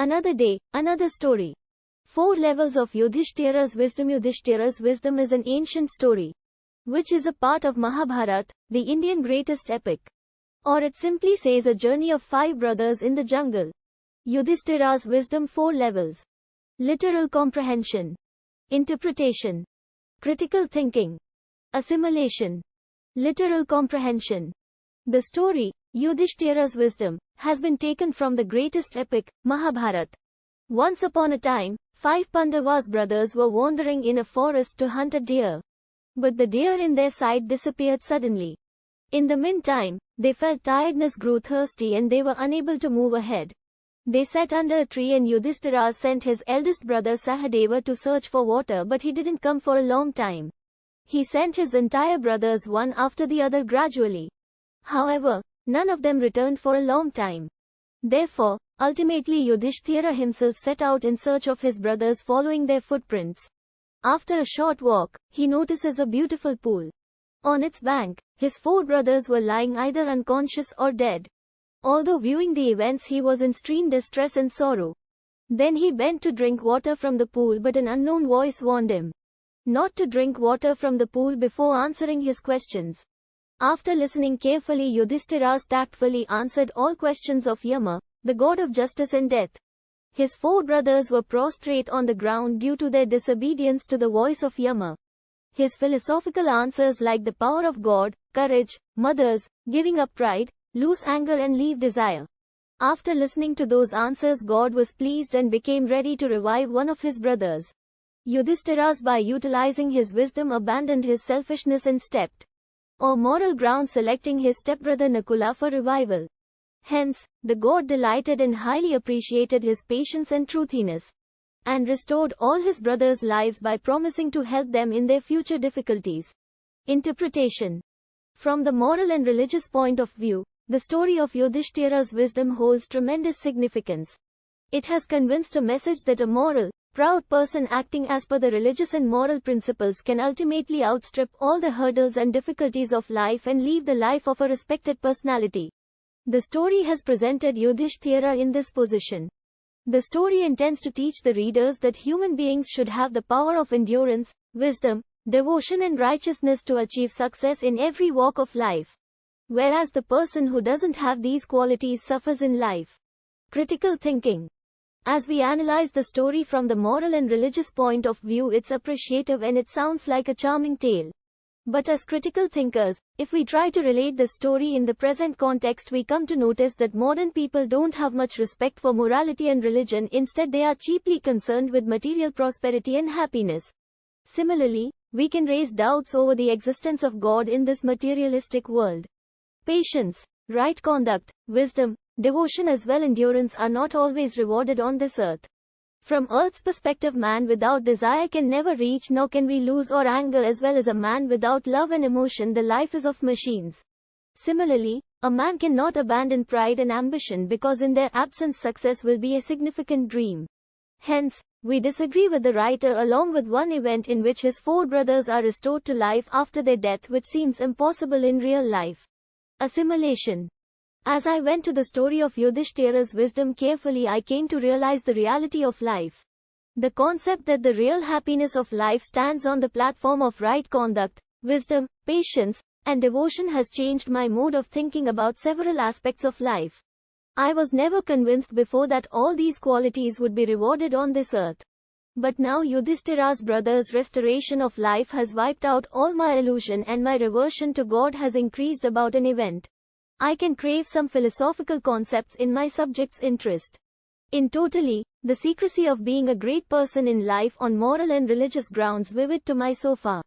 Another day, another story. 4 levels of Yudhishthira's wisdom. Yudhishthira's wisdom is an ancient story, which is a part of Mahabharata, the Indian greatest epic. Or it simply says a journey of 5 brothers in the jungle. Yudhishthira's wisdom. 4 levels. Literal comprehension, interpretation, critical thinking, assimilation. Literal comprehension. The story, Yudhishthira's wisdom, has been taken from the greatest epic, Mahabharata. Once upon a time, 5 Pandavas brothers were wandering in a forest to hunt a deer. But the deer in their sight disappeared suddenly. In the meantime, they felt tiredness, grew thirsty, and they were unable to move ahead. They sat under a tree, and Yudhisthira sent his eldest brother Sahadeva to search for water, but he didn't come for a long time. He sent his entire brothers one after the other gradually. However, none of them returned for a long time. Therefore, ultimately Yudhishthira himself set out in search of his brothers, following their footprints. After a short walk, he notices a beautiful pool. On its bank, his 4 brothers were lying either unconscious or dead. Although viewing the events, he was in extreme distress and sorrow. Then he bent to drink water from the pool, but an unknown voice warned him not to drink water from the pool before answering his questions. After listening carefully, Yudhishthira tactfully answered all questions of Yama, the god of justice and death. His 4 brothers were prostrate on the ground due to their disobedience to the voice of Yama. His philosophical answers, like the power of God, courage, mothers, giving up pride, lose anger and leave desire. After listening to those answers, God was pleased and became ready to revive one of his brothers. Yudhishthira, by utilizing his wisdom, abandoned his selfishness and stepped on moral ground, selecting his stepbrother Nakula for revival. Hence, the god delighted and highly appreciated his patience and truthiness, and restored all his brothers' lives by promising to help them in their future difficulties. Interpretation. From the moral and religious point of view, the story of Yudhishthira's wisdom holds tremendous significance. It has convinced a message that a moral, proud person acting as per the religious and moral principles can ultimately outstrip all the hurdles and difficulties of life and live the life of a respected personality. The story has presented Yudhishthira in this position. The story intends to teach the readers that human beings should have the power of endurance, wisdom, devotion and righteousness to achieve success in every walk of life. Whereas the person who doesn't have these qualities suffers in life. Critical thinking. As we analyze the story from the moral and religious point of view, it's appreciative and it sounds like a charming tale. But as critical thinkers, if we try to relate the story in the present context, we come to notice that modern people don't have much respect for morality and religion. Instead, they are chiefly concerned with material prosperity and happiness. Similarly, we can raise doubts over the existence of God in this materialistic world. Patience, right conduct, wisdom, devotion as well endurance are not always rewarded on this earth. From earth's perspective, man without desire can never reach, nor can we lose or anger, as well as a man without love and emotion. The life is of machines. Similarly, a man cannot abandon pride and ambition, because in their absence success will be a significant dream. Hence, we disagree with the writer along with one event in which his 4 brothers are restored to life after their death, which seems impossible in real life. Assimilation. As I went to the story of Yudhishthira's wisdom carefully, I came to realize the reality of life. The concept that the real happiness of life stands on the platform of right conduct, wisdom, patience, and devotion has changed my mode of thinking about several aspects of life. I was never convinced before that all these qualities would be rewarded on this earth. But now Yudhishthira's brother's restoration of life has wiped out all my illusion, and my reversion to God has increased about an event. I can crave some philosophical concepts in my subject's interest. In totally, the secrecy of being a great person in life on moral and religious grounds vivid to my so far.